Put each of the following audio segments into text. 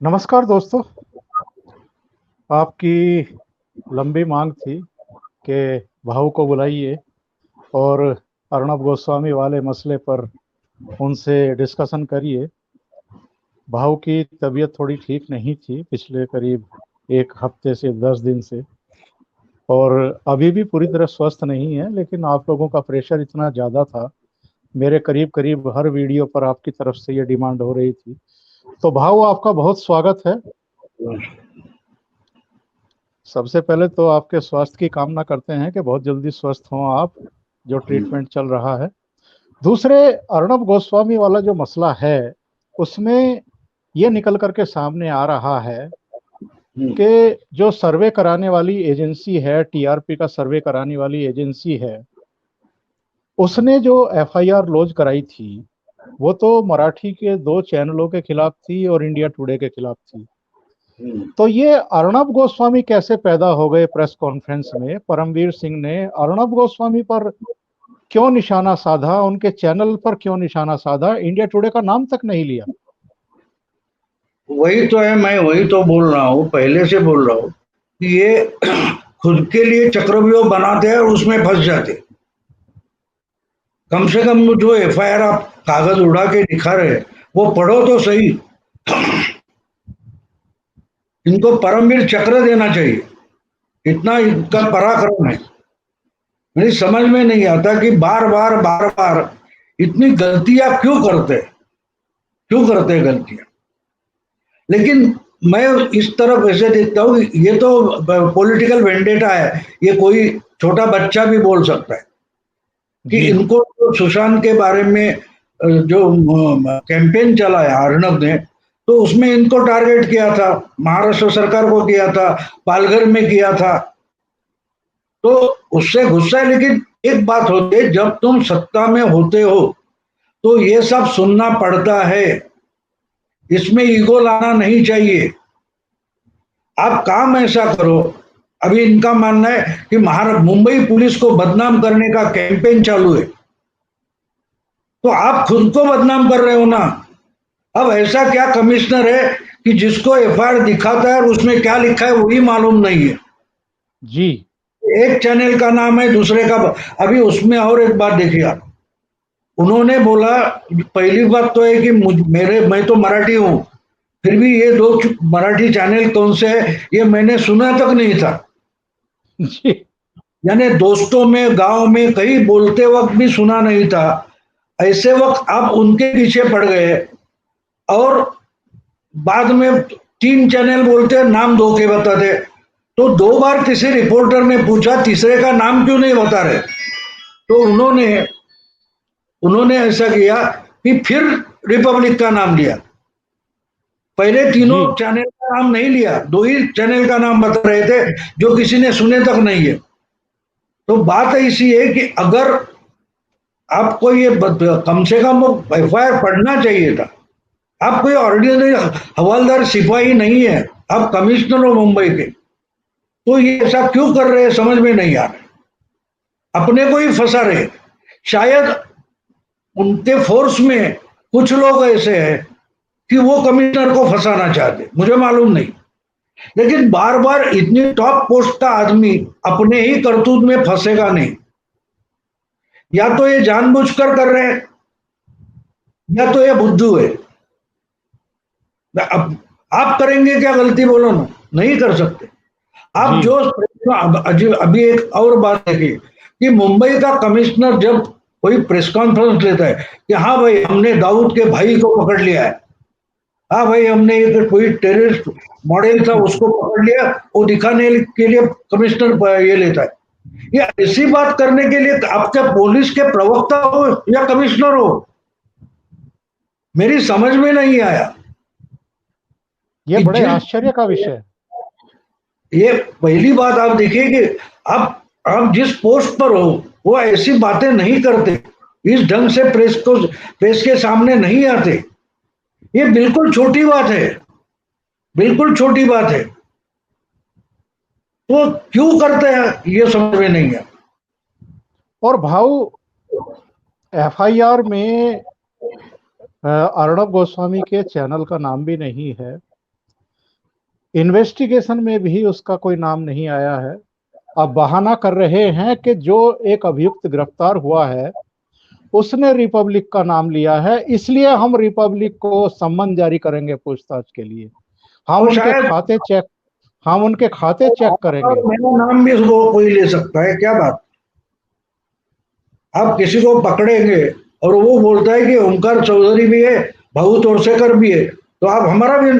नमस्कार दोस्तों। आपकी लंबी मांग थी कि भाऊ को बुलाइए और अर्णब गोस्वामी वाले मसले पर उनसे डिस्कशन करिए। भाऊ की तबीयत थोड़ी ठीक नहीं थी पिछले करीब एक हफ्ते से 10 दिन से, और अभी भी पूरी तरह स्वस्थ नहीं है, लेकिन आप लोगों का प्रेशर इतना ज़्यादा था। मेरे करीब करीब हर वीडियो पर आपकी तरफ से ये डिमांड हो रही थी। तो भाऊ, आपका बहुत स्वागत है। सबसे पहले तो आपके स्वास्थ्य की कामना करते हैं कि बहुत जल्दी स्वस्थ हों आप, जो ट्रीटमेंट चल रहा है। दूसरे, अर्णब गोस्वामी वाला जो मसला है, उसमें ये निकल करके सामने आ रहा है कि जो सर्वे कराने वाली एजेंसी है, टीआरपी का सर्वे कराने वाली एजेंसी है, उसने जो एफआईआर लॉन्च कराई थी वो तो मराठी के 2 चैनलों के खिलाफ थी और इंडिया टुडे के खिलाफ थी। तो ये अर्णब गोस्वामी कैसे पैदा हो गए? प्रेस कॉन्फ्रेंस में परमवीर सिंह ने अर्णब गोस्वामी पर क्यों निशाना साधा, उनके चैनल पर क्यों निशाना साधा, इंडिया टुडे का नाम तक नहीं लिया? वही तो है, मैं वही तो बोल रहा हूँ, पहले से बोल रहा हूँ कि ये खुद के लिए चक्रव्यूह बनाते हैं और उसमें फंस जाते। कम से कम जो एफआईआर आप कागज उड़ा के दिखा रहे हैं वो पढ़ो तो सही। इनको परमवीर चक्र देना चाहिए, इतना इनका पराक्रम है। मेरी समझ में नहीं आता कि बार बार इतनी गलतियां क्यों करते हैं गलतियां। लेकिन मैं इस तरफ ऐसे देखता हूँ कि ये तो पॉलिटिकल वेंडेटा है, ये कोई छोटा बच्चा भी बोल सकता है कि जी। इनको तो सुशांत के बारे में जो कैंपेन चला है अर्णब ने, तो उसमें इनको टारगेट किया था, महाराष्ट्र सरकार को किया था, पालघर में किया था। तो उससे गुस्सा है, लेकिन एक बात होती है, जब तुम सत्ता में होते हो तो ये सब सुनना पड़ता है, इसमें ईगो लाना नहीं चाहिए। आप काम ऐसा करो। अभी इनका मानना है कि मुंबई पुलिस को बदनाम करने का कैंपेन चालू है, तो आप खुद को बदनाम कर रहे हो ना। अब ऐसा क्या कमिश्नर है कि जिसको एफआईआर दिखाता है और उसमें क्या लिखा है वही मालूम नहीं है। जी। एक चैनल का नाम है, दूसरे का। अभी उसमें और एक बात देखिए आप, उन्होंने बोला, पहली बात तो है कि मैं तो मराठी हूं, फिर भी ये दो मराठी चैनल कौन से है ये मैंने सुना तक नहीं था। जी। यानी दोस्तों में, गांव में कहीं बोलते वक्त भी सुना नहीं था। ऐसे वक्त आप उनके पीछे पड़ गए और बाद में 3 चैनल बोलते हैं, नाम दो के बताते। तो 2 बार किसी रिपोर्टर ने पूछा तीसरे का नाम क्यों नहीं बता रहे, तो उन्होंने उन्होंने ऐसा किया कि फिर रिपब्लिक का नाम लिया। पहले तीनों जी। चैनल का नाम नहीं लिया, 2 ही चैनल का नाम बता रहे थे जो किसी ने सुने तक नहीं है। तो बात ऐसी है कि अगर आपको ये कम से कम एफआईआर पढ़ना चाहिए था। आप कोई ऑर्डिनरी हवलदार सिपाही नहीं है, आप कमिश्नर हो मुंबई के। तो ये ऐसा क्यों कर रहे हैं समझ में नहीं आ रहा, अपने को ही फंसा रहे। शायद उनके फोर्स में कुछ लोग ऐसे हैं कि वो कमिश्नर को फंसाना चाहते, मुझे मालूम नहीं। लेकिन बार बार इतनी टॉप पोस्ट का आदमी अपने ही करतूत में फंसेगा नहीं। या तो ये जानबूझकर कर रहे हैं या तो ये बुद्धू है। अब आप करेंगे क्या गलती, बोलो ना, नहीं कर सकते आप। जी। जो अभी एक और बात देखिए कि मुंबई का कमिश्नर जब कोई प्रेस कॉन्फ्रेंस लेता है कि हाँ भाई हमने दाऊद के भाई को पकड़ लिया है, हाँ भाई हमने एक कोई टेररिस्ट मॉडल था उसको पकड़ लिया, वो दिखाने के लिए कमिश्नर ये लेता है। ये ऐसी बात करने के लिए आपके पुलिस के प्रवक्ता हो या कमिश्नर हो, मेरी समझ में नहीं आया ये कि बड़े आश्चर्य का विषय है। ये पहली बात आप देखिए कि आप जिस पोस्ट पर हो वो ऐसी बातें नहीं करते, इस ढंग से प्रेस के सामने नहीं आते। ये बिल्कुल छोटी बात है, बिल्कुल छोटी बात है। तो क्यों करते हैं ये समझ में नहीं है। और भाऊ, एफआईआर में अर्णब गोस्वामी के चैनल का नाम भी नहीं है, इन्वेस्टिगेशन में भी उसका कोई नाम नहीं आया है। अब बहाना कर रहे हैं कि जो एक अभियुक्त गिरफ्तार हुआ है उसने रिपब्लिक का नाम लिया है, इसलिए हम रिपब्लिक को सम्मन जारी करेंगे पूछताछ के लिए। हम और उनके शायद खाते चेक हम उनके खाते चेक करेंगे। मेरा नाम भी उसको कोई ले सकता है, क्या बात। आप किसी को पकड़ेंगे और वो बोलता है कि ओमकार चौधरी भी है, भाऊ तोरसेकर भी है, तो आप हमारा भी,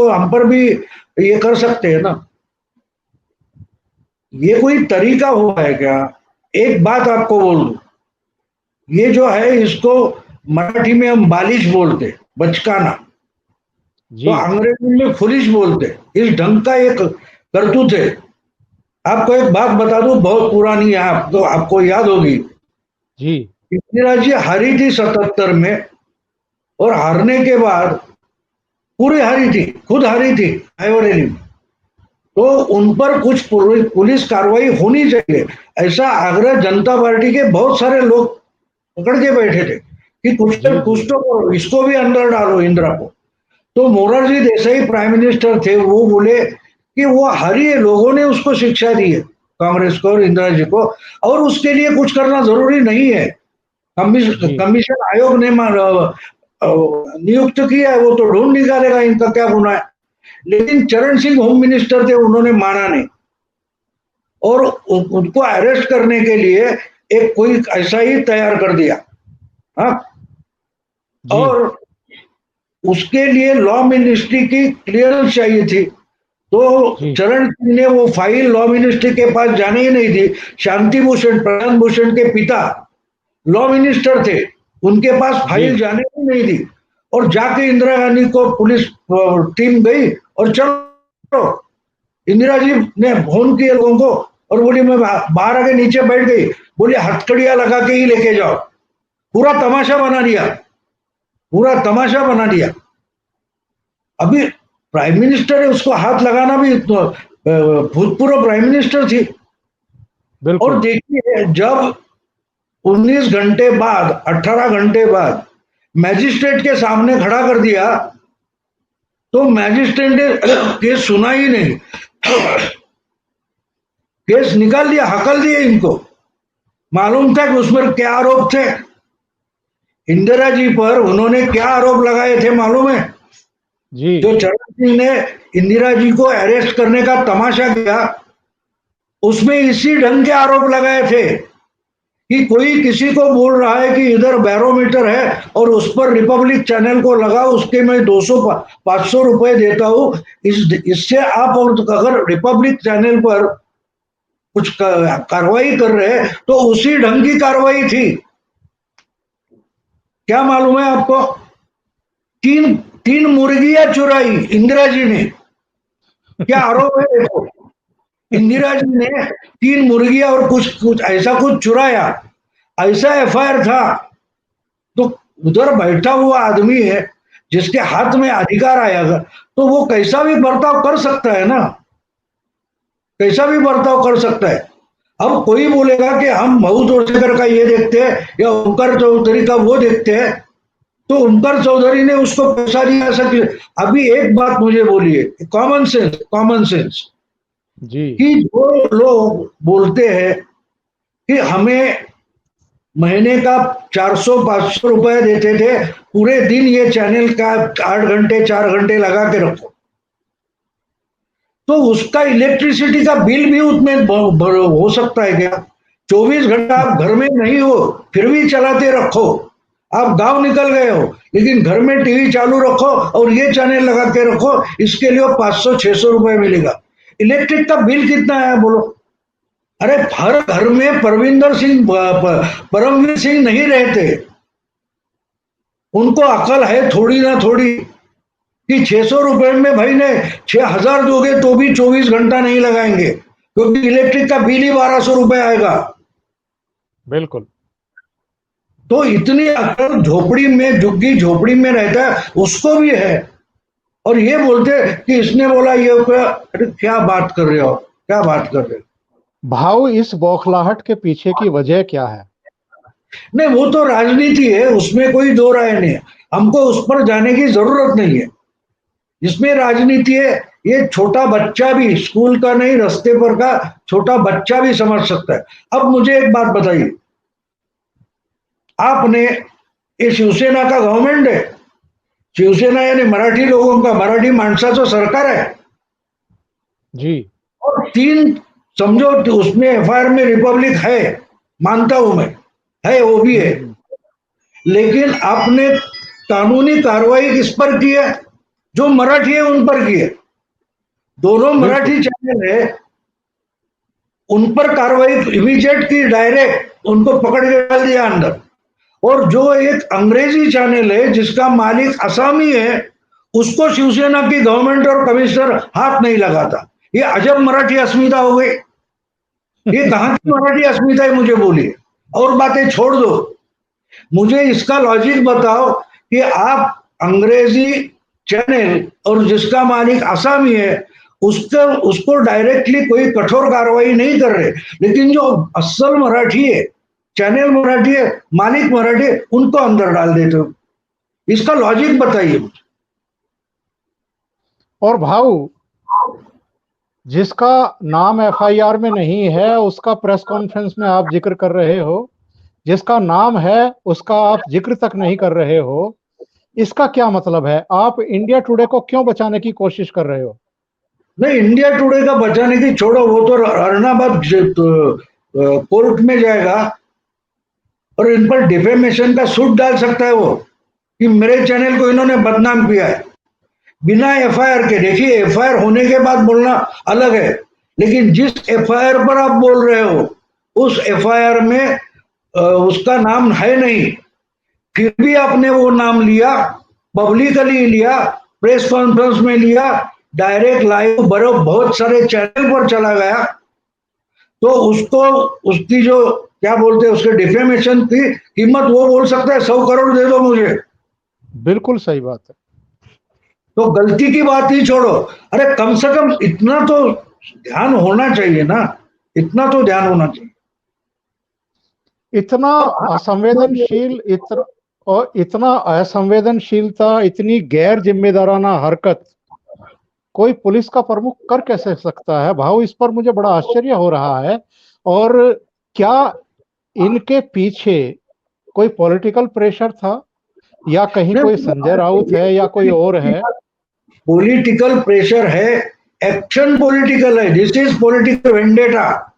हम पर भी ये कर सकते हैं ना। ये कोई तरीका हुआ है क्या? एक बात आपको बोल दूं, ये जो है इसको मराठी में हम बालिश बोलते, बचकाना, तो जी अंग्रेजी में फुलिश बोलते। इस ढंग का एक करतूत है। आपको एक बात बता दूं, बहुत पुरानी है, आपको याद होगी। जी इंदिरा जी हारी थी 77 में, और हारने के बाद पूरी हारी थी, खुद हारी थी रायबरेली में, तो उन पर कुछ पुलिस कार्रवाई होनी चाहिए, ऐसा आग्रह जनता पार्टी के बहुत सारे लोग पकड़ के बैठे थे कि जी कुछ जी तो करो, इसको भी अंदर डालो इंदिरा को। तो मोरारजी देसाई प्राइम मिनिस्टर थे, वो बोले कि वो हारी है, लोगों ने उसको शिक्षा दी है, कांग्रेस को और इंदिरा जी को, और उसके लिए कुछ करना जरूरी नहीं है। जी कमीशन आयोग ने नियुक्त किया है, वो तो ढूंढ निकालेगा इनका क्या गुना है। लेकिन चरण सिंह होम मिनिस्टर थे, उन्होंने माना नहीं, और उनको अरेस्ट करने के लिए एक कोई ऐसा ही तैयार कर दिया। हाँ, जी और उसके लिए लॉ मिनिस्ट्री की क्लियरेंस चाहिए थी, तो जी चरण सिंह ने वो फाइल लॉ मिनिस्ट्री के पास जाने ही नहीं दी। शांति भूषण, प्रशांत भूषण के पिता लॉ मिनिस्टर थे, उनके पास जी फाइल जाने ही नहीं दी, और जाके इंदिरा गांधी को पुलिस टीम गई और चलो, इंदिरा जी ने फोन किया लोगों को और बोली मैं बाहर आके नीचे बैठ गई, बोली हथकड़ियां लगा के ही लेके जाओ। पूरा तमाशा बना दिया, पूरा तमाशा बना दिया। अभी प्राइम मिनिस्टर है, उसको हाथ लगाना भी, भूतपूर्व प्राइम मिनिस्टर थी। और बिल्कुल देखिए, जब 19 घंटे बाद, 18 घंटे बाद मैजिस्ट्रेट के सामने खड़ा कर दिया, तो मैजिस्ट्रेट ने केस सुना ही नहीं, केस निकाल दिया, हकल दिए इनको। मालूम था कि उसमें क्या आरोप थे, इंदिरा जी पर उन्होंने क्या आरोप लगाए थे मालूम है? जी जो चरण सिंह ने इंदिरा जी को अरेस्ट करने का तमाशा किया, उसमें इसी ढंग के आरोप लगाए थे कि कोई किसी को बोल रहा है कि इधर बैरोमीटर है और उस पर रिपब्लिक चैनल को लगाओ, उसके मैं 200-500 रुपए देता हूं, इससे आप, और अगर रिपब्लिक चैनल पर कुछ कार्रवाई कर रहे हैं तो उसी ढंग की कार्रवाई थी। क्या मालूम है आपको? तीन तीन मुर्गियां चुराई इंदिरा जी ने, क्या आरोप है देखो। इंदिरा जी ने 3 मुर्गियां और कुछ कुछ ऐसा कुछ चुराया, ऐसा एफआईआर था। तो उधर बैठा हुआ आदमी है, जिसके हाथ में अधिकार आएगा, तो वो कैसा भी बर्ताव कर सकता है ना, कैसा भी बर्ताव कर सकता है। अब कोई बोलेगा कि हम महू तोरसेकर का ये देखते हैं या ओमकार चौधरी का वो देखते हैं, तो ओमकार चौधरी ने उसको पैसा दिया सके। अभी एक बात मुझे बोलिए, कॉमन सेंस, कॉमन सेंस, जी कि जो लोग बोलते हैं कि हमें महीने का 400-500 रुपए देते थे, पूरे दिन ये चैनल का 8 घंटे 4 घंटे लगा के रखो, तो उसका इलेक्ट्रिसिटी का बिल भी उसमें हो सकता है क्या? 24 घंटा आप घर में नहीं हो, फिर भी चलाते रखो। आप गांव निकल गए हो, लेकिन घर में टीवी चालू रखो और ये चैनल लगा के रखो, इसके लिए 500-600 रुपए मिलेगा। इलेक्ट्रिक का बिल कितना है बोलो? अरे हर घर में परविंदर सिंह, परमवीर सिंह नहीं रहते, उनको अकल है थोड़ी ना थोड़ी, कि 600 रुपए में भाई ने 6,000 दोगे तो भी 24 घंटा नहीं लगाएंगे, क्योंकि इलेक्ट्रिक का बिल ही 1,200 रुपए आएगा। बिल्कुल तो इतनी अकल झोपड़ी में, झुग्गी झोपड़ी में रहता है, उसको भी है। और ये बोलते कि इसने बोला ये, अरे क्या बात कर रहे हो, क्या बात कर रहे हो? भाव, इस बौखलाहट के पीछे की वजह क्या है? नहीं, वो तो राजनीति है, उसमें कोई दो राय नहीं है, हमको उस पर जाने की जरूरत नहीं है। इसमें राजनीति है, ये छोटा बच्चा भी, स्कूल का नहीं, रास्ते पर का छोटा बच्चा भी समझ सकता है। अब मुझे एक बात बताइए, आपने, ये शिवसेना का गवर्नमेंट है, शिवसेना यानी मराठी लोगों का, मराठी माणसाचं सरकार है जी और 3 समझो तो उसमें एफआईआर में रिपब्लिक है, मानता हूं मैं, है वो भी है, लेकिन आपने कानूनी कार्रवाई किस पर की है? जो मराठी है उन पर की है। दोनों बिल्कुल। मराठी चैनल है, उन पर कार्रवाई इमीडिएट की, डायरेक्ट उनको पकड़ के डाल दिया अंदर। और जो एक अंग्रेजी चैनल है जिसका मालिक असामी है, उसको शिवसेना की गवर्नमेंट और कमिश्नर हाथ नहीं लगाता। ये अजब मराठी अस्मिता हो गई। ये कहां की मराठी अस्मिता है, मुझे बोलिए। और बातें छोड़ दो, मुझे इसका लॉजिक बताओ कि आप अंग्रेजी चैनल और जिसका मालिक आसामी है, उसको डायरेक्टली कोई कठोर कार्रवाई नहीं कर रहे, लेकिन जो असल मराठी है, चैनल मराठी है, मालिक मराठी है, उनको अंदर डाल देते हो। इसका लॉजिक बताइए मुझे। और भाऊ, जिसका नाम एफआईआर में नहीं है उसका प्रेस कॉन्फ्रेंस में आप जिक्र कर रहे हो, जिसका नाम है उसका आप जिक्र तक नहीं कर रहे हो। इसका क्या मतलब है? आप इंडिया टुडे को क्यों बचाने की कोशिश कर रहे हो? नहीं, इंडिया टुडे का बचाने की छोड़ो, वो तो अरनाबाद कोर्ट में जाएगा और इन पर डिफेमेशन का सूट डाल सकता है वो, कि मेरे चैनल को इन्होंने बदनाम किया है बिना एफआईआर के। देखिए, एफआईआर होने के बाद बोलना अलग है, लेकिन जिस एफआईआर पर आप बोल रहे हो, उस एफआईआर में उसका नाम है नहीं, फिर भी आपने वो नाम लिया, पब्लिकली लिया, प्रेस कॉन्फ्रेंस में लिया, डायरेक्ट लाइव बड़े बहुत सारे चैनल पर चला गया, तो उसको, उसकी जो क्या बोलते हैं, उसके डिफेमेशन की कीमत वो बोल सकता है 100 करोड़ दे दो मुझे। बिल्कुल सही बात है। तो गलती की बात ही छोड़ो, अरे कम से कम इतना तो ध्यान होना चाहिए ना, इतना तो ध्यान होना चाहिए। इतना असंवेदनशील, इतना असंवेदनशीलता, इतनी गैर जिम्मेदाराना हरकत कोई पुलिस का प्रमुख कर कैसे सकता है भाऊ? इस पर मुझे बड़ा आश्चर्य हो रहा है। और क्या इनके पीछे कोई पॉलिटिकल प्रेशर था, या कहीं कोई संजय राउत है या कोई और है? पॉलिटिकल प्रेशर है, एक्शन पॉलिटिकल है, दिस इज पॉलिटिकल वेंडेटा।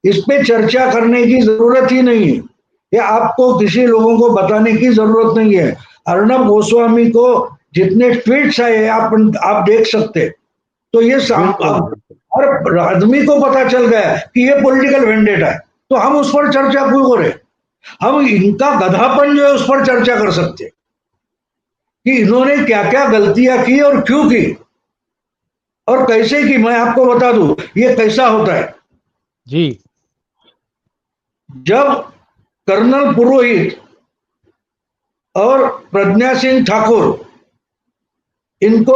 इस पे चर्चा करने की जरूरत ही नहीं है, या आपको किसी लोगों को बताने की जरूरत नहीं है। अर्णब गोस्वामी को जितने ट्वीट्स आए आप देख सकते, तो ये बिल्कुल बिल्कुल। हर आदमी को पता चल गया कि ये पॉलिटिकल वेंडेटा है। तो हम उस पर चर्चा क्यों करें? हम इनका गधापन जो है उस पर चर्चा कर सकते हैं कि इन्होंने क्या क्या गलतियां की और क्यों की और कैसे की। मैं आपको बता दूं ये कैसा होता है। जी जब कर्नल पुरोहित और प्रज्ञा सिंह ठाकुर, इनको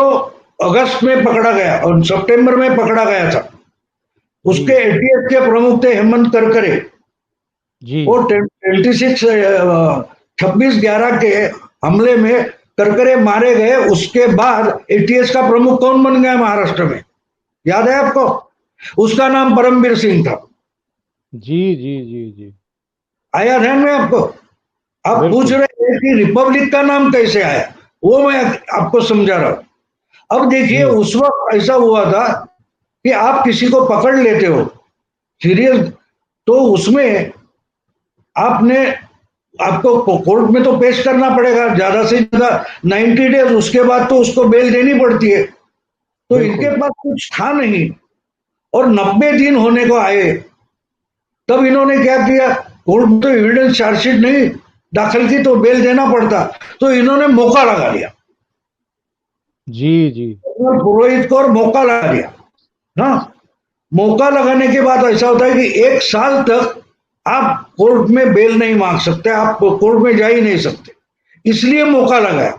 अगस्त में पकड़ा गया और सितंबर में पकड़ा गया था, जी उसके एटीएस के प्रमुख थे हेमंत करकरे। जी वो 26/11 के हमले में करकरे मारे गए। उसके बाद एटीएस का प्रमुख कौन बन गया महाराष्ट्र में, याद है आपको? उसका नाम परमवीर सिंह था। जी जी जी जी। आया ध्यान में आपको? आप पूछ बिल्कुल। रहे हैं कि रिपब्लिक का नाम कैसे आया, वो मैं आपको समझा रहा हूं। अब देखिए, जी उस वक्त ऐसा हुआ था कि आप किसी को पकड़ लेते हो सीरियस, तो उसमें आपने, आपको कोर्ट में तो पेश करना पड़ेगा ज्यादा से ज्यादा 90 डेज, उसके बाद तो उसको बेल देनी पड़ती है। तो इनके बिल्कुल। पास कुछ था नहीं, और 90 दिन होने को आए, तब इन्होंने क्या किया, कोर्ट में तो एविडेंस चार्जशीट नहीं दाखिल की, तो बेल देना पड़ता, तो इन्होंने मौका लगा लिया, जी जी। पुरोहित को, और मौका लगा लिया। हाँ, मौका लगाने के बाद ऐसा होता है कि 1 साल तक आप कोर्ट में बेल नहीं मांग सकते, आप कोर्ट में जा ही नहीं सकते, इसलिए मौका लगाया।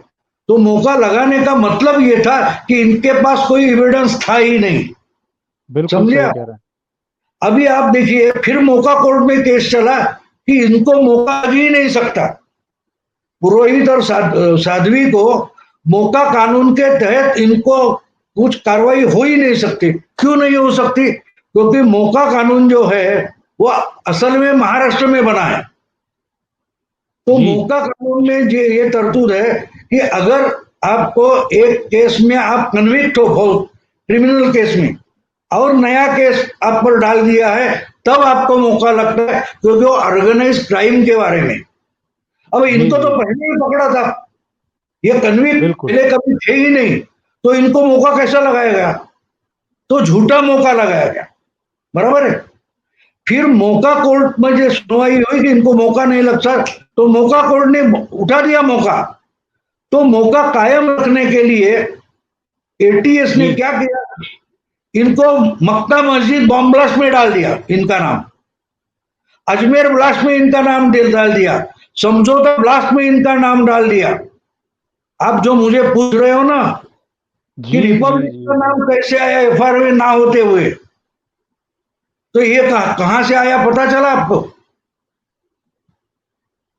तो मौका लगाने का मतलब यह था कि इनके पास कोई एविडेंस था ही नहीं, बिल्कुल समझे सही आप? कह रहे हैं। अभी आप देखिए, फिर मौका कोर्ट में केस चला कि इनको मौका ही नहीं सकता, पुरोहित और साध्वी को मोका कानून के तहत इनको कुछ कार्रवाई हो ही नहीं सकती। क्यों नहीं हो सकती? क्योंकि मोका कानून जो है वो असल में महाराष्ट्र में बना है। तो मोका कानून में ये तरतूद है कि अगर आपको एक केस में आप कन्विक्ट हो क्रिमिनल केस में और नया केस आप पर डाल दिया है, तब आपको मौका लगता है, क्योंकि वो ऑर्गेनाइज क्राइम के बारे में। अब इनको तो पहले ही पकड़ा था, ये कन्विक्ट पहले कभी थे ही नहीं, तो इनको मौका कैसा लगाया गया? तो झूठा मौका लगाया गया, बराबर है। फिर मौका कोर्ट में जो सुनवाई हुई कि इनको मौका नहीं लगता, तो मौका कोर्ट ने उठा दिया मौका। तो मौका कायम रखने के लिए एटीएस ने क्या किया? इनको मक्का मस्जिद बॉम्ब ब्लास्ट में डाल दिया, इनका नाम अजमेर ब्लास्ट में इनका नाम डाल दिया, समझौता ब्लास्ट में इनका नाम डाल दिया। आप जो मुझे पूछ रहे हो ना कि रिपब्लिक का नाम कैसे आया एफआईआर में ना होते हुए, तो ये कहां से आया पता चला आपको?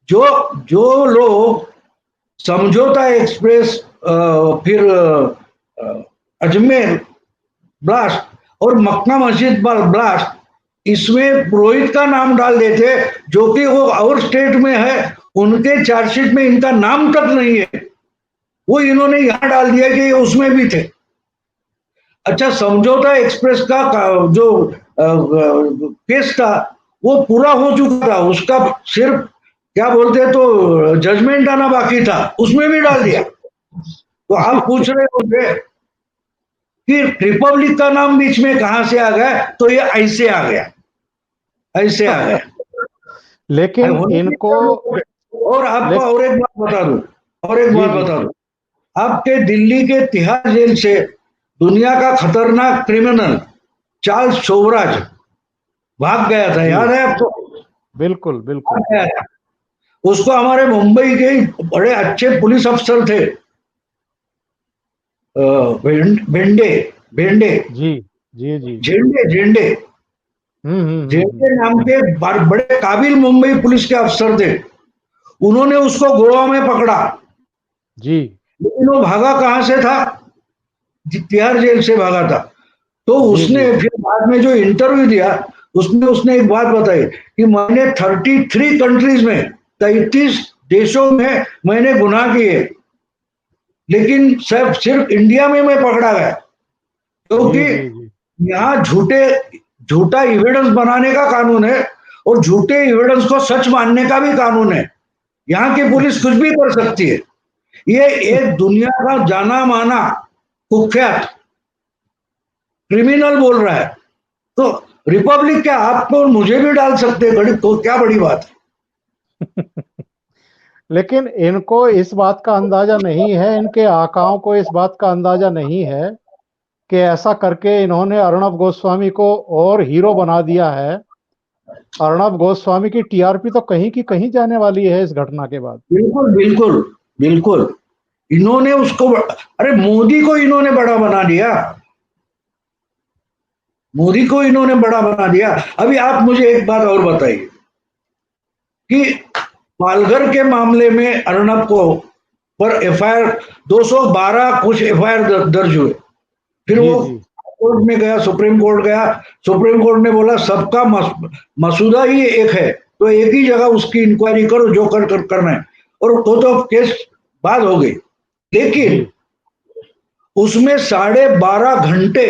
जो लोग समझौता एक्सप्रेस, फिर अजमेर ब्लास्ट और मक्का मस्जिद ब्लास्ट, इसमें पुरोहित का नाम डाल देते, जो कि वो और स्टेट में है, उनके चार्जशीट में इनका नाम तक नहीं है, वो इन्होंने यहां डाल दिया कि ये उसमें भी थे। अच्छा, समझौता एक्सप्रेस का जो केस था वो पूरा हो चुका था, उसका सिर्फ क्या बोलते तो जजमेंट आना बाकी था, उसमें भी डाल दिया। तो आप पूछ रहे होंगे कि रिपब्लिक का नाम बीच में कहां से आ गया? तो ये ऐसे आ गया, ऐसे आ गया। लेकिन इनको और आपको और एक बात बता दूं, आपके दिल्ली के तिहाड़ जेल से दुनिया का खतरनाक क्रिमिनल चार्ल्स शोवराज भाग गया था, याद है आपको? बिल्कुल बिल्कुल। उसको हमारे मुंबई के बड़े अच्छे पुलिस अफसर थे, भेंडे भेंडे जी जी जी झेंडे झेंडे झेंडे नाम के बड़े काबिल मुंबई पुलिस के अफसर थे। उन्होंने उसको गोवा में पकड़ा जी, लेकिन वो भागा कहां से था? तिहाड़ जेल से भागा था। तो उसने फिर बाद में जो इंटरव्यू दिया उसमें उसने एक बात बताई कि मैंने 33 कंट्रीज में 33 देशों में मैंने गुनाह किए, लेकिन सिर्फ इंडिया में मैं पकड़ा गया क्योंकि यहाँ झूठा एविडेंस बनाने का कानून है और झूठे एविडेंस को सच मानने का भी कानून है। यहाँ की पुलिस कुछ भी कर सकती है। ये एक दुनिया का जाना माना कुख्यात क्रिमिनल बोल रहा है, तो रिपब्लिक क्या आपको और मुझे भी डाल सकते हैं, तो क्या बड़ी बात है। लेकिन इनको इस बात का अंदाजा नहीं है, इनके आकाओं को इस बात का अंदाजा नहीं है कि ऐसा करके इन्होंने अर्णब गोस्वामी को और हीरो बना दिया है। अर्णब गोस्वामी की टीआरपी तो कहीं की कहीं जाने वाली है इस घटना के बाद। बिल्कुल बिल्कुल बिल्कुल। इन्होंने उसको, अरे मोदी को इन्होंने बड़ा बना दिया, मोदी को इन्होंने बड़ा बना दिया। अभी आप मुझे एक बात और बताइए कि पालघर के मामले में अर्णब को पर एफआईआर 212 कुछ एफआईआर दर्ज हुए, फिर वो कोर्ट में गया, सुप्रीम कोर्ट गया, सुप्रीम कोर्ट ने बोला सबका मसूदा ही एक है, तो एक ही जगह उसकी इंक्वायरी करो जो करना है, और तो केस बात हो गई। लेकिन उसमें 12.5 घंटे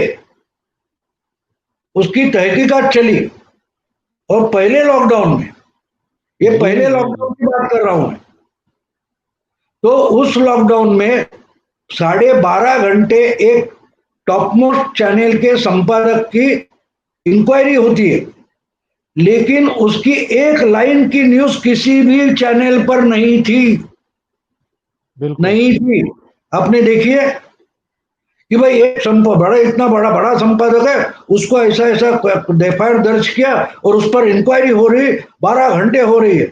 उसकी तहकीकात चली, और पहले लॉकडाउन में, ये पहले लॉकडाउन की बात कर रहा हूं मैं, तो उस लॉकडाउन में 12.5 घंटे एक टॉप मोस्ट चैनल के संपादक की इंक्वायरी होती है, लेकिन उसकी एक लाइन की न्यूज किसी भी चैनल पर नहीं थी, नहीं थी। आपने देखिए कि भाई एक इतना बड़ा संपादक है, उसको ऐसा एफआईआर दर्ज किया और उस पर इंक्वायरी हो रही, 12 घंटे हो रही है,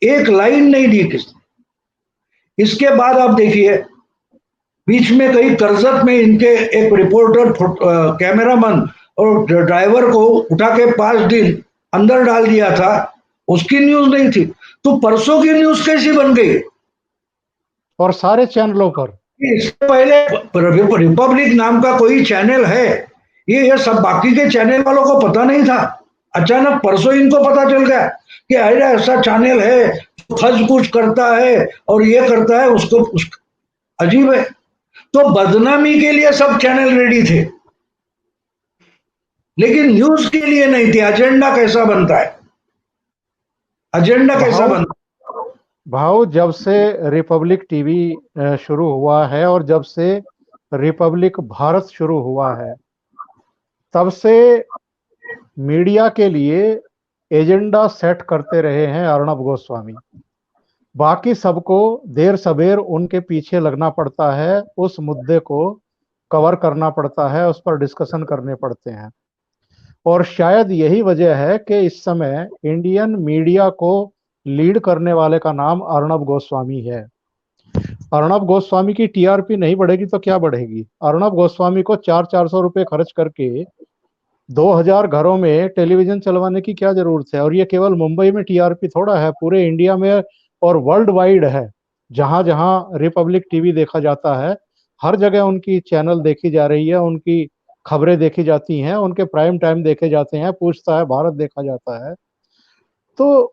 एक लाइन नहीं दी किसने। इसके बाद आप देखिए बीच में कहीं करजत में इनके एक रिपोर्टर कैमरामैन और ड्राइवर को उठा के 5 दिन अंदर डाल दिया था, उसकी न्यूज नहीं थी। तो परसों की न्यूज कैसी बन गई? और सारे चैनलों पर इससे पहले रिपब्लिक नाम का कोई चैनल है, ये सब बाकी के चैनल वालों को पता नहीं था। अचानक परसों इनको पता चल गया कि अरे ऐसा चैनल है जो फज कुछ करता है और ये करता है अजीब है। तो बदनामी के लिए सब चैनल रेडी थे, लेकिन न्यूज के लिए नहीं थे। एजेंडा कैसा बनता है, एजेंडा कैसा भाव बनता भाव जब से रिपब्लिक टीवी शुरू हुआ है और जब से रिपब्लिक भारत शुरू हुआ है, तब से मीडिया के लिए एजेंडा सेट करते रहे हैं अर्णब गोस्वामी। बाकी सबको देर सबेर उनके पीछे लगना पड़ता है, उस मुद्दे को कवर करना पड़ता है, उस पर डिस्कशन करने पड़ते हैं। और शायद यही वजह है कि इस समय इंडियन मीडिया को लीड करने वाले का नाम अर्णब गोस्वामी है। अर्णब गोस्वामी की टीआरपी नहीं बढ़ेगी तो क्या बढ़ेगी? अर्णब गोस्वामी को 400-400 रुपए खर्च करके 2000 घरों में टेलीविजन चलवाने की क्या जरूरत है? और ये केवल मुंबई में टीआरपी थोड़ा है, पूरे इंडिया में और वर्ल्ड वाइड है। जहां जहां रिपब्लिक टीवी देखा जाता है, हर जगह उनकी चैनल देखी जा रही है, उनकी खबरें देखी जाती हैं, उनके प्राइम टाइम देखे जाते हैं, पूछता है भारत देखा जाता है। तो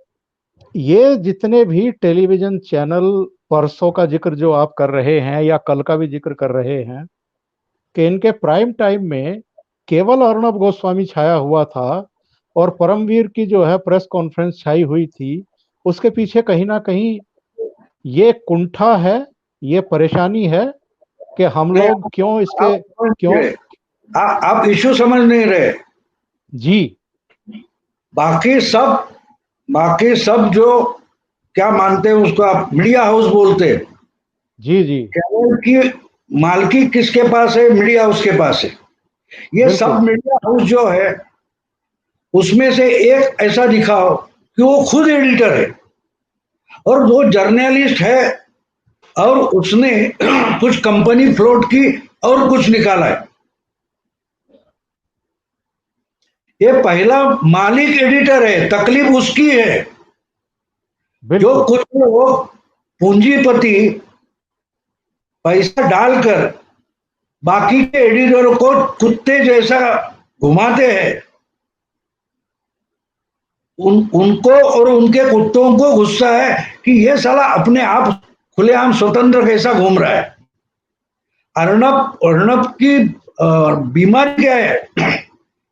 ये जितने भी टेलीविजन चैनल, परसों का जिक्र जो आप कर रहे हैं या कल का भी जिक्र कर रहे हैं, कि इनके प्राइम टाइम में केवल अर्णब गोस्वामी छाया हुआ था और परमवीर की जो है प्रेस कॉन्फ्रेंस छाई हुई थी, उसके पीछे कहीं ना कहीं ये कुंठा है, ये परेशानी है कि हम है? लोग क्यों इसके आप समझ नहीं क्यों। रहे, आप इश्यू समझ नहीं रहे। जी बाकी सब बाकी सब जो क्या मानते हैं उसको आप मीडिया हाउस बोलते हैं। जी जी चैनल की मालकी किसके पास है? मीडिया हाउस के पास है। ये सब बिल्कुल मीडिया हाउस जो है उसमें से एक ऐसा दिखाओ कि वो खुद एडिटर है और वो जर्नलिस्ट है और उसने कुछ कंपनी फ्लोट की और कुछ निकाला है। ये पहला मालिक एडिटर है, तकलीफ उसकी है। जो बिल्कुल कुछ लोग पूंजीपति पैसा डालकर बाकी के एडिटरों को कुत्ते जैसा घुमाते हैं, उनको और उनके कुत्तों को गुस्सा है कि ये साला अपने आप खुलेआम स्वतंत्र कैसा घूम रहा है। अर्णब अर्णब की बीमारी क्या है?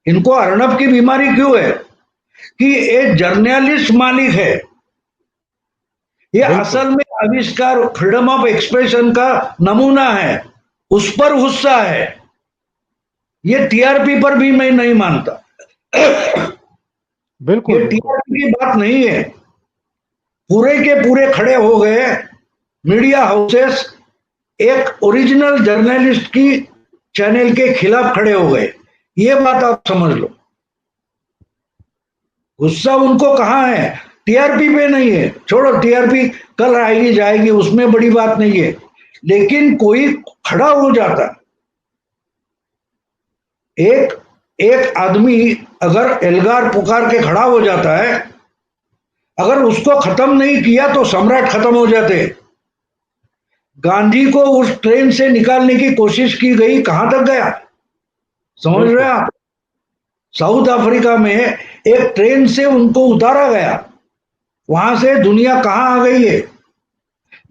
इनको अर्णब की बीमारी क्यों है कि एक जर्नलिस्ट मालिक है। ये बिल्कुल असल में आविष्कार फ्रीडम ऑफ एक्सप्रेशन का नमूना है, उस पर गुस्सा है। ये टीआरपी पर भी मैं नहीं मानता। बिल्कुल ये बिल्कुल टीआरपी की बात नहीं है। पूरे के पूरे खड़े हो गए मीडिया हाउसेस एक ओरिजिनल जर्नलिस्ट की चैनल के खिलाफ खड़े हो गए। ये बात आप समझ लो। गुस्सा उनको कहां है? टीआरपी पे नहीं है, छोड़ो टीआरपी कल आएगी जाएगी, उसमें बड़ी बात नहीं है। लेकिन कोई खड़ा हो जाता, एक एक आदमी अगर एल्गार पुकार के खड़ा हो जाता है, अगर उसको खत्म नहीं किया तो सम्राट खत्म हो जाते। गांधी को उस ट्रेन से निकालने की कोशिश की गई, कहां तक गया समझ रहे बिल्कुल हैं आप? साउथ अफ्रीका में एक ट्रेन से उनको उतारा गया, वहां से दुनिया कहां आ गई है।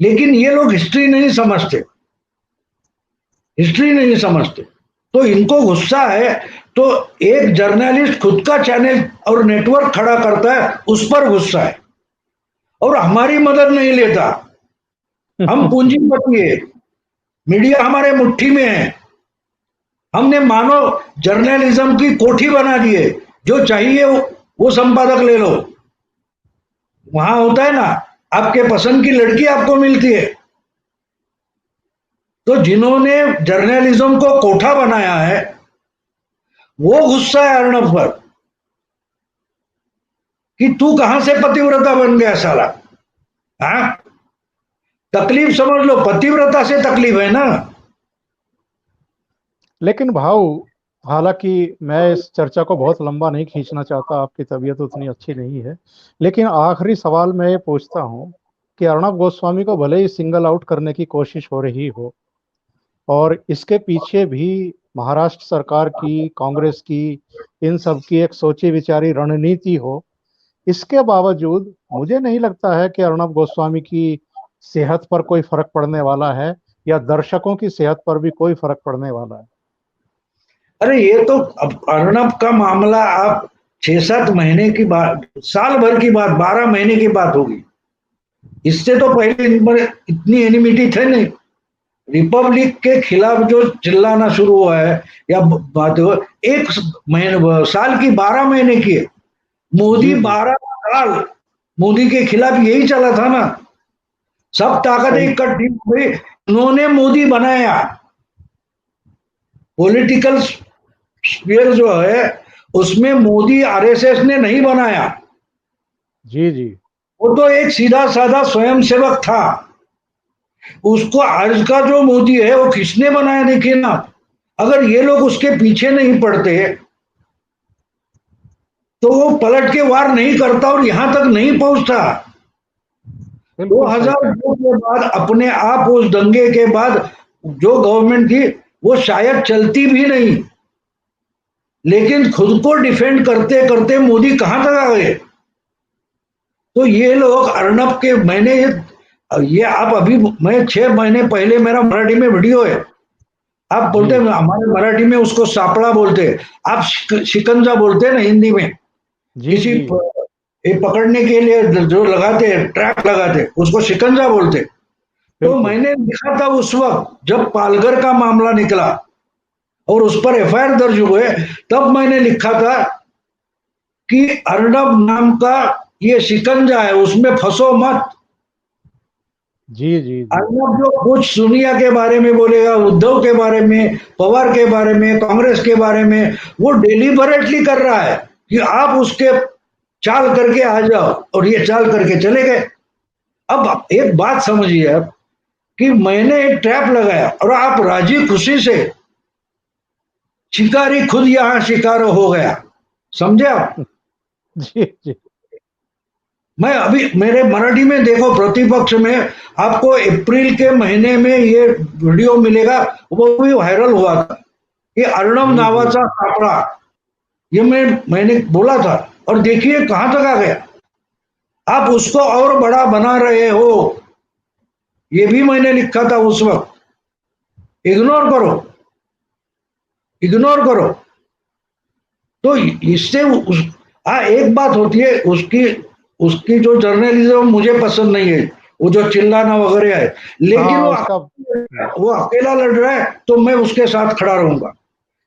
लेकिन ये लोग हिस्ट्री नहीं समझते, हिस्ट्री नहीं समझते। तो इनको गुस्सा है तो एक जर्नलिस्ट खुद का चैनल और नेटवर्क खड़ा करता है, उस पर गुस्सा है और हमारी मदद नहीं लेता। हम पूंजीपति है, मीडिया हमारे मुट्ठी में है। हमने मानो जर्नलिज्म की कोठी बना दी है, जो चाहिए वो संपादक ले लो। वहां होता है ना, आपके पसंद की लड़की आपको मिलती है। तो जिन्होंने जर्नलिज्म को कोठा बनाया है वो गुस्सा है अर्णब पर कि तू कहां से पतिव्रता बन गया साला। हाँ, तकलीफ समझ लो, पतिव्रता से तकलीफ है ना। लेकिन भाव, हालांकि मैं इस चर्चा को बहुत लंबा नहीं खींचना चाहता, आपकी तबीयत उतनी अच्छी नहीं है, लेकिन आखिरी सवाल मैं ये पूछता हूँ कि अर्णब गोस्वामी को भले ही सिंगल आउट करने की कोशिश हो रही हो, और इसके पीछे भी महाराष्ट्र सरकार की, कांग्रेस की, इन सब की एक सोची विचारी रणनीति हो, इसके बावजूद मुझे नहीं लगता है कि अर्णब गोस्वामी की सेहत पर कोई फर्क पड़ने वाला है या दर्शकों की सेहत पर भी कोई फर्क पड़ने वाला है। अरे ये तो अब अर्णब का मामला आप 6-7 महीने की बात, साल भर की बात, 12 महीने की बात होगी। इससे तो पहले इतनी एनिमिटी थे नहीं। रिपब्लिक के खिलाफ जो चिल्लाना शुरू हुआ है या बात हो, एक महीने साल की 12 महीने की है। मोदी 12 साल मोदी के खिलाफ यही चला था ना। सब ताकतें इकट्ठी हुई, उन्होंने मोदी बनाया। पॉलिटिकल स्फीयर जो है उसमें मोदी आरएसएस ने नहीं बनाया। जी जी, वो तो एक सीधा साधा स्वयंसेवक था। उसको आज का जो मोदी है वो किसने बनाया देखिए ना। अगर ये लोग उसके पीछे नहीं पड़ते तो वो पलट के वार नहीं करता और यहां तक नहीं पहुंचता। 2002 के बाद अपने आप उस दंगे के बाद जो गवर्नमेंट थी वो शायद चलती भी नहीं, लेकिन खुद को डिफेंड करते करते मोदी कहां तक आ गए। तो ये लोग अर्णब के, मैंने ये आप अभी, मैं 6 महीने पहले मेरा मराठी में वीडियो है। आप बोलते हैं हमारे मराठी में उसको सापड़ा बोलते हैं, आप शिकंजा बोलते हैं ना हिंदी में। किसी ये पकड़ने के लिए जो लगाते हैं, ट्रैप लगाते, उसको शिकंजा बोलते। तो मैंने लिखा था उस वक्त जब पालघर का मामला निकला और उस पर एफआईआर दर्ज हुए, तब मैंने लिखा था कि अर्णब नाम का ये शिकंजा है, उसमें फंसो मत। जी जी, अर्णब जो कुछ सोनिया के बारे में बोलेगा, उद्धव के बारे में, पवार के बारे में, कांग्रेस के बारे में, वो डेलिबरेटली कर रहा है कि आप उसके चाल करके आ जाओ, और ये चाल करके चले गए। अब एक बात समझिए आप कि मैंने एक ट्रैप लगाया और आप राजी खुशी से, शिकारी खुद यहां शिकार हो गया, समझे आप। जी जी, मैं अभी मेरे मराठी में देखो, प्रतिपक्ष में आपको अप्रैल के महीने में ये वीडियो मिलेगा, वो भी वायरल हुआ था। ये अर्णब नावाचा सापड़ा, ये मैंने बोला था, और देखिए कहां तक आ गया। आप उसको और बड़ा बना रहे हो, ये भी मैंने लिखा था उस वक्त। इग्नोर करो, इग्नोर करो। तो इससे एक बात होती है, उसकी उसकी जो जर्नलिज्म मुझे पसंद नहीं है, वो जो चिल्लाना वगैरह है, लेकिन वो अकेला लड़ रहा है तो मैं उसके साथ खड़ा रहूंगा।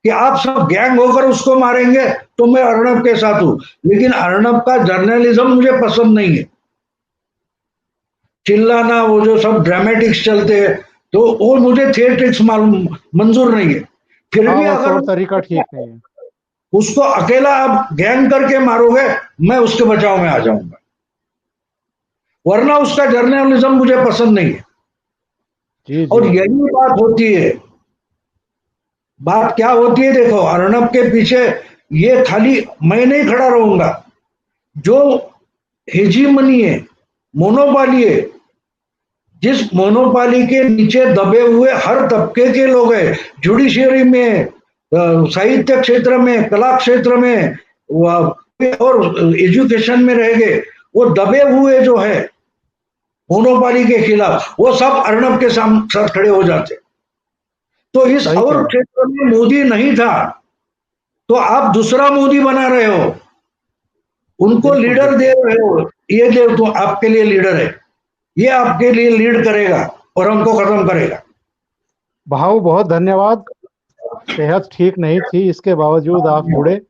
कि आप सब गैंग होकर उसको मारेंगे तो मैं अर्णब के साथ हूं, लेकिन अर्णब का जर्नलिज्म मुझे पसंद नहीं है। चिल्लाना, वो जो सब ड्रामेटिक्स चलते हैं, तो वो मुझे थिएट्रिक्स मालूम मंजूर नहीं है। फिर भी अगर तरीका ठीक नहीं है, उसको अकेला आप गैंग करके मारोगे, मैं उसके बचाव में आ जाऊंगा, वरना उसका जर्नलिज्म मुझे पसंद नहीं है। जी, और यही बात होती है। बात क्या होती है देखो, अर्णब के पीछे ये खाली मैं नहीं खड़ा रहूंगा। जो हेजीमनी है, मोनोपाली है, जिस मोनोपाली के नीचे दबे हुए हर तबके के लोग हैं, जुडिशियरी में, साहित्य क्षेत्र में, कला क्षेत्र में, और एजुकेशन में रह गए, वो दबे हुए जो है मोनोपाली के खिलाफ, वो सब अर्णब के साथ खड़े हो जाते। तो इस और क्षेत्र में मोदी नहीं था, तो आप दूसरा मोदी बना रहे हो, उनको लीडर दे रहे हो, ये दे तो आपके लिए लीडर है, ये आपके लिए लीड करेगा और हमको खत्म करेगा। भाऊ बहुत धन्यवाद। सेहत ठीक नहीं थी, इसके बावजूद आप जुड़े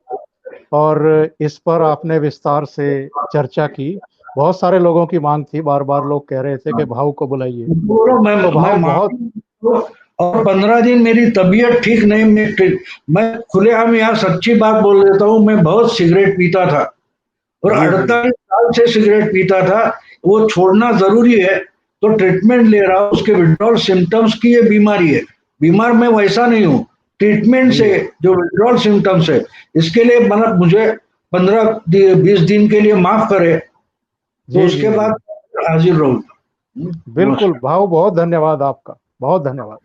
और इस पर आपने विस्तार से चर्चा की। बहुत सारे लोगों की मांग थी, बार बार लोग कह रहे थे कि भाऊ को बुलाइए। और 15 दिन मेरी तबीयत ठीक नहीं, मैं खुलेआम यहाँ सच्ची बात बोल देता हूँ, मैं बहुत सिगरेट पीता था और 48 साल से सिगरेट पीता था। वो छोड़ना जरूरी है, तो ट्रीटमेंट ले रहा हूँ। उसके विड्रॉल सिम्टम्स की ये बीमारी है, बीमार मैं वैसा नहीं हूँ, ट्रीटमेंट से जो विड्रॉल सिम्टम्स है, इसके लिए मतलब मुझे 15-20 दिन के लिए माफ करे, तो उसके बाद हाजिर रहूंगा। बिल्कुल भाऊ, बहुत धन्यवाद आपका, बहुत धन्यवाद।